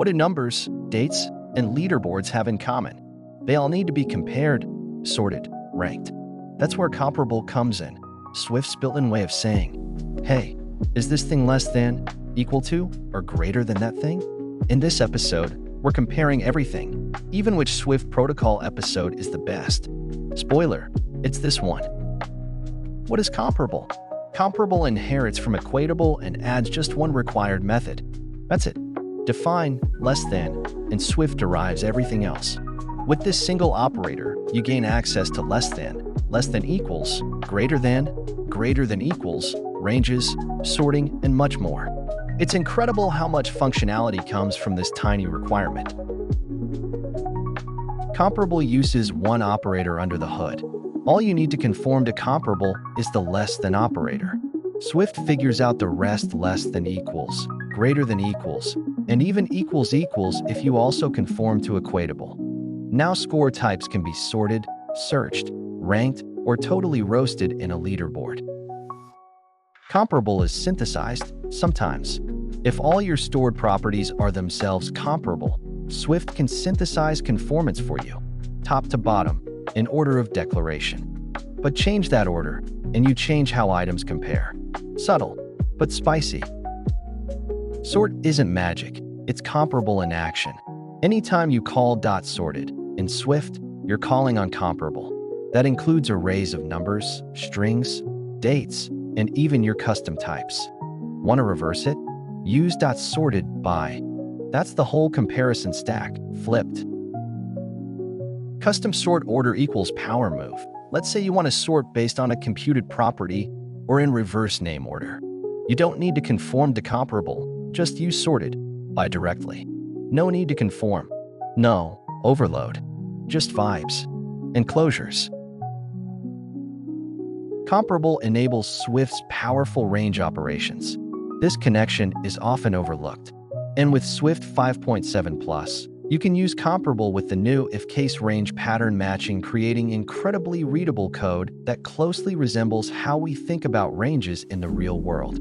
What do numbers, dates, and leaderboards have in common? They all need to be compared, sorted, ranked. That's where comparable comes in, Swift's built-in way of saying, hey, is this thing less than, equal to, or greater than that thing? In this episode, we're comparing everything, even which Swift protocol episode is the best. Spoiler, it's this one. What is comparable? Comparable inherits from equatable and adds just one required method. That's it. Define less than, and Swift derives everything else. With this single operator, you gain access to less than equals, greater than equals, ranges, sorting, and much more. It's incredible how much functionality comes from this tiny requirement. Comparable uses one operator under the hood. All you need to conform to comparable is the less than operator. Swift figures out the rest less than equals, greater than equals, and even equals if you also conform to equatable. Now score types can be sorted, searched, ranked, or totally roasted in a leaderboard. Comparable is synthesized, sometimes. If all your stored properties are themselves comparable, Swift can synthesize conformance for you, top to bottom, in order of declaration. But change that order, and you change how items compare. Subtle, but spicy. Sort isn't magic, it's comparable in action. Anytime you call .sorted in Swift, you're calling on comparable. That includes arrays of numbers, strings, dates, and even your custom types. Want to reverse it? Use .sorted by. That's the whole comparison stack, flipped. Custom sort order equals power move. Let's say you want to sort based on a computed property or in reverse name order. You don't need to conform to comparable, just use sorted by directly. No need to conform. No overload. Just vibes and closures. Comparable enables Swift's powerful range operations. This connection is often overlooked. And with Swift 5.7+, you can use comparable with the new if-case range pattern matching, creating incredibly readable code that closely resembles how we think about ranges in the real world.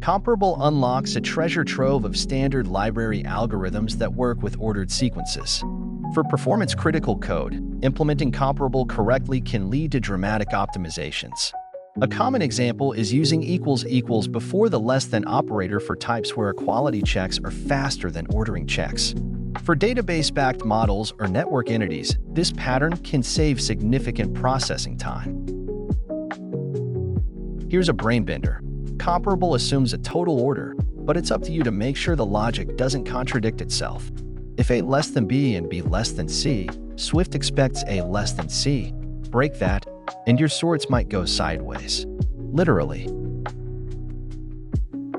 Comparable unlocks a treasure trove of standard library algorithms that work with ordered sequences. For performance-critical code, implementing comparable correctly can lead to dramatic optimizations. A common example is using equals before the less than operator for types where equality checks are faster than ordering checks. For database-backed models or network entities, this pattern can save significant processing time. Here's a brainbender. Comparable assumes a total order, but it's up to you to make sure the logic doesn't contradict itself. If A less than B and B less than C, Swift expects A less than C. Break that, and your sorts might go sideways. Literally.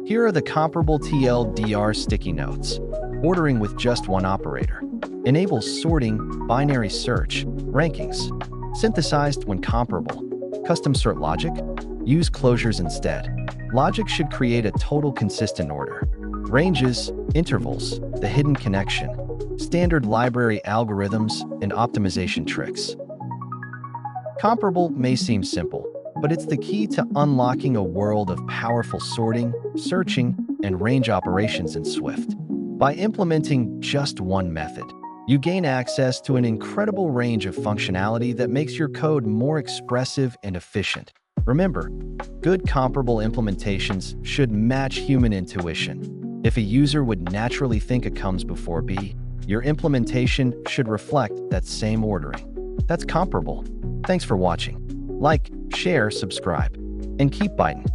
Here are the comparable TLDR sticky notes. Ordering with just one operator. Enables sorting, binary search, rankings. Synthesized when comparable. Custom sort logic? Use closures instead. Logic should create a total consistent order. Ranges, intervals, the hidden connection. Standard library algorithms and optimization tricks. Comparable may seem simple, but it's the key to unlocking a world of powerful sorting, searching, and range operations in Swift. By implementing just one method, you gain access to an incredible range of functionality that makes your code more expressive and efficient. Remember, good comparable implementations should match human intuition. If a user would naturally think A comes before B, your implementation should reflect that same ordering. That's comparable. Thanks for watching. Like, share, subscribe, and keep biting.